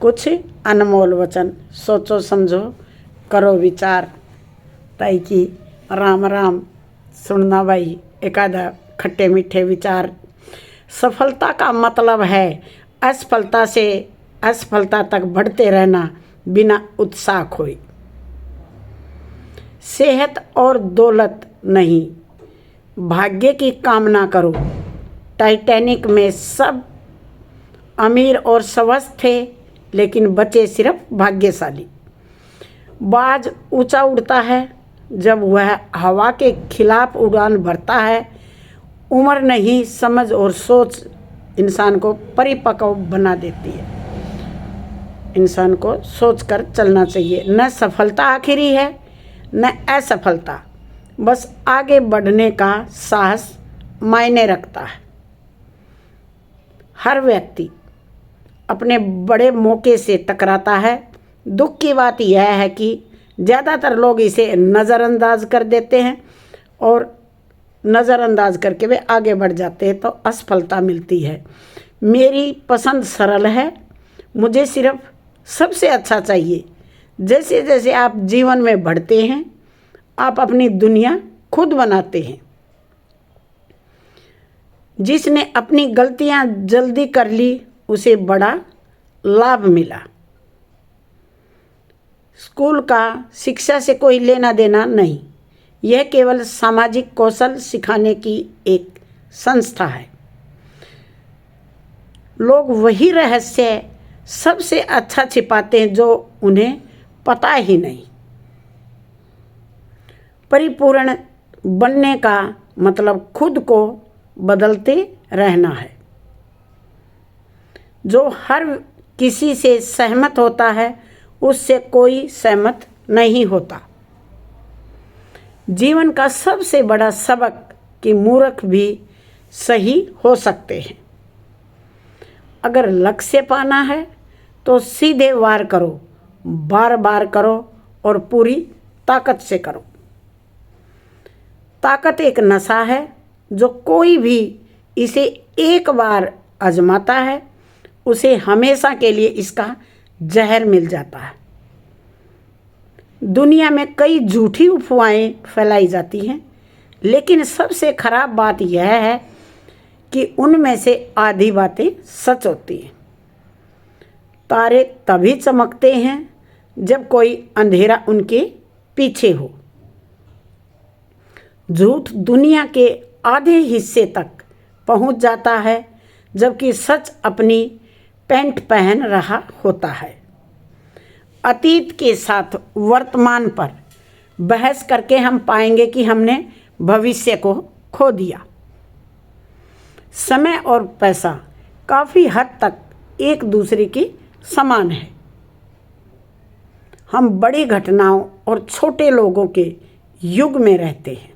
कुछ अनमोल वचन, सोचो समझो करो विचार। ताई की राम राम। सुनना भाई एकादा खट्टे मीठे विचार। सफलता का मतलब है असफलता से असफलता तक बढ़ते रहना बिना उत्साह खोए। सेहत और दौलत नहीं, भाग्य की कामना करो। टाइटैनिक में सब अमीर और स्वस्थ थे, लेकिन बचे सिर्फ भाग्यशाली। बाज ऊंचा उड़ता है जब वह हवा के खिलाफ उड़ान भरता है। उम्र नहीं, समझ और सोच इंसान को परिपक्व बना देती है। इंसान को सोचकर चलना चाहिए। न सफलता आखिरी है न असफलता, बस आगे बढ़ने का साहस मायने रखता है। हर व्यक्ति अपने बड़े मौके से टकराता है। दुख की बात यह है कि ज़्यादातर लोग इसे नज़रअंदाज कर देते हैं और नज़रअंदाज करके वे आगे बढ़ जाते हैं तो असफलता मिलती है। मेरी पसंद सरल है, मुझे सिर्फ सबसे अच्छा चाहिए। जैसे जैसे आप जीवन में बढ़ते हैं, आप अपनी दुनिया खुद बनाते हैं। जिसने अपनी गलतियां जल्दी कर ली उसे बड़ा लाभ मिला। स्कूल का शिक्षा से कोई लेना देना नहीं, यह केवल सामाजिक कौशल सिखाने की एक संस्था है। लोग वही रहस्य सबसे अच्छा छिपाते हैं जो उन्हें पता ही नहीं। परिपूर्ण बनने का मतलब खुद को बदलते रहना है। जो हर किसी से सहमत होता है उससे कोई सहमत नहीं होता। जीवन का सबसे बड़ा सबक कि मूर्ख भी सही हो सकते हैं। अगर लक्ष्य पाना है तो सीधे वार करो, बार बार करो और पूरी ताकत से करो। ताकत एक नशा है, जो कोई भी इसे एक बार आजमाता है उसे हमेशा के लिए इसका जहर मिल जाता है। दुनिया में कई झूठी अफवाहें फैलाई जाती हैं, लेकिन सबसे खराब बात यह है कि उनमें से आधी बातें सच होती हैं। तारे तभी चमकते हैं जब कोई अंधेरा उनके पीछे हो। झूठ दुनिया के आधे हिस्से तक पहुंच जाता है, जबकि सच अपनी पैंट पहन रहा होता है। अतीत के साथ वर्तमान पर बहस करके हम पाएंगे कि हमने भविष्य को खो दिया। समय और पैसा काफ़ी हद तक एक दूसरे की समान है। हम बड़ी घटनाओं और छोटे लोगों के युग में रहते हैं।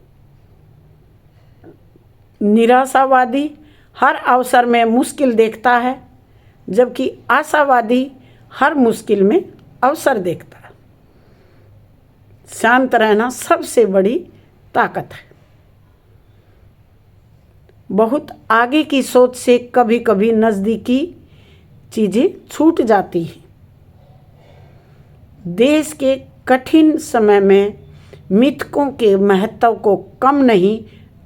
निराशावादी हर अवसर में मुश्किल देखता है, जबकि आशावादी हर मुश्किल में अवसर देखता है। शांत रहना सबसे बड़ी ताकत है। बहुत आगे की सोच से कभी कभी नज़दीकी चीज़ें छूट जाती हैं। देश के कठिन समय में मिथकों के महत्व को कम नहीं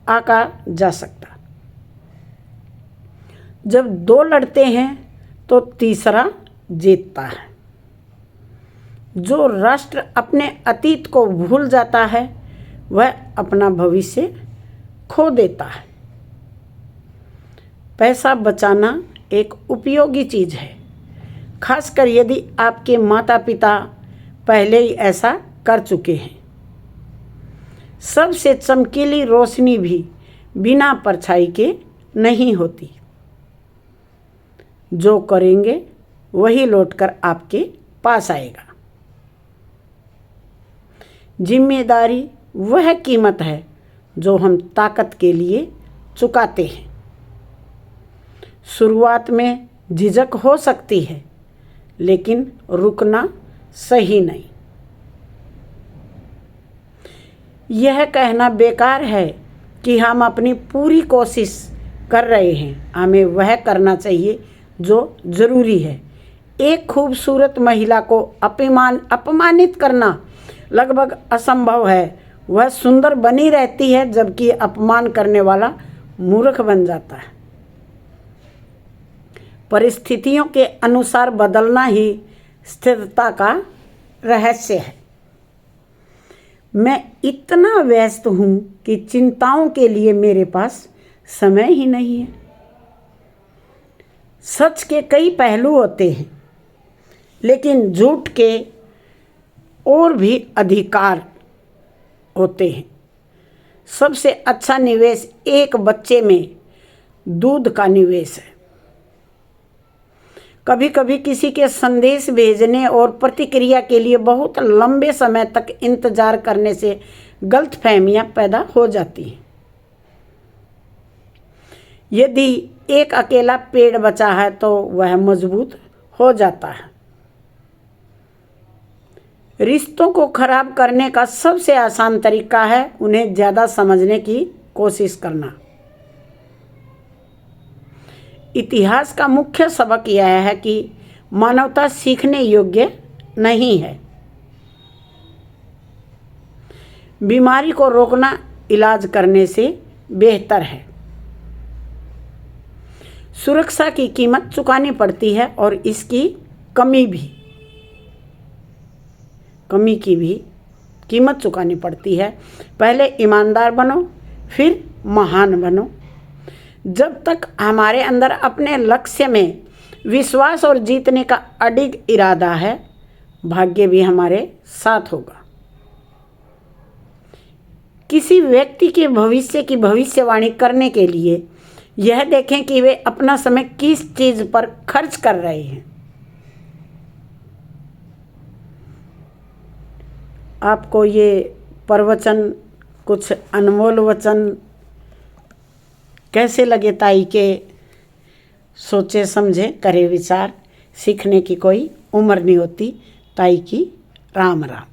आंका जा सकता। जब दो लड़ते हैं तो तीसरा जीतता है। जो राष्ट्र अपने अतीत को भूल जाता है वह अपना भविष्य खो देता है। पैसा बचाना एक उपयोगी चीज़ है, खासकर यदि आपके माता पिता पहले ही ऐसा कर चुके हैं। सबसे चमकीली रोशनी भी बिना परछाई के नहीं होती। जो करेंगे वही लौटकर आपके पास आएगा। जिम्मेदारी वह कीमत है जो हम ताकत के लिए चुकाते हैं। शुरुआत में झिझक हो सकती है, लेकिन रुकना सही नहीं। यह कहना बेकार है कि हम अपनी पूरी कोशिश कर रहे हैं। हमें वह करना चाहिए जो ज़रूरी है। एक खूबसूरत महिला को अपमानित करना लगभग असंभव है। वह सुंदर बनी रहती है जबकि अपमान करने वाला मूर्ख बन जाता है। परिस्थितियों के अनुसार बदलना ही स्थिरता का रहस्य है। मैं इतना व्यस्त हूँ कि चिंताओं के लिए मेरे पास समय ही नहीं है। सच के कई पहलू होते हैं, लेकिन झूठ के और भी अधिकार होते हैं। सबसे अच्छा निवेश एक बच्चे में दूध का निवेश है। कभी कभी किसी के संदेश भेजने और प्रतिक्रिया के लिए बहुत लंबे समय तक इंतजार करने से गलतफहमियां पैदा हो जाती हैं। यदि एक अकेला पेड़ बचा है तो वह मजबूत हो जाता है। रिश्तों को खराब करने का सबसे आसान तरीका है उन्हें ज़्यादा समझने की कोशिश करना। इतिहास का मुख्य सबक यह है कि मानवता सीखने योग्य नहीं है। बीमारी को रोकना इलाज करने से बेहतर है। सुरक्षा की कीमत चुकानी पड़ती है और इसकी कमी की भी कीमत चुकानी पड़ती है। पहले ईमानदार बनो, फिर महान बनो। जब तक हमारे अंदर अपने लक्ष्य में विश्वास और जीतने का अडिग इरादा है, भाग्य भी हमारे साथ होगा। किसी व्यक्ति के भविष्य की भविष्यवाणी करने के लिए यह देखें कि वे अपना समय किस चीज पर खर्च कर रहे हैं। आपको ये प्रवचन, कुछ अनमोल वचन कैसे लगे ताई के सोचे समझे करे विचार। सीखने की कोई उम्र नहीं होती। ताई की राम राम।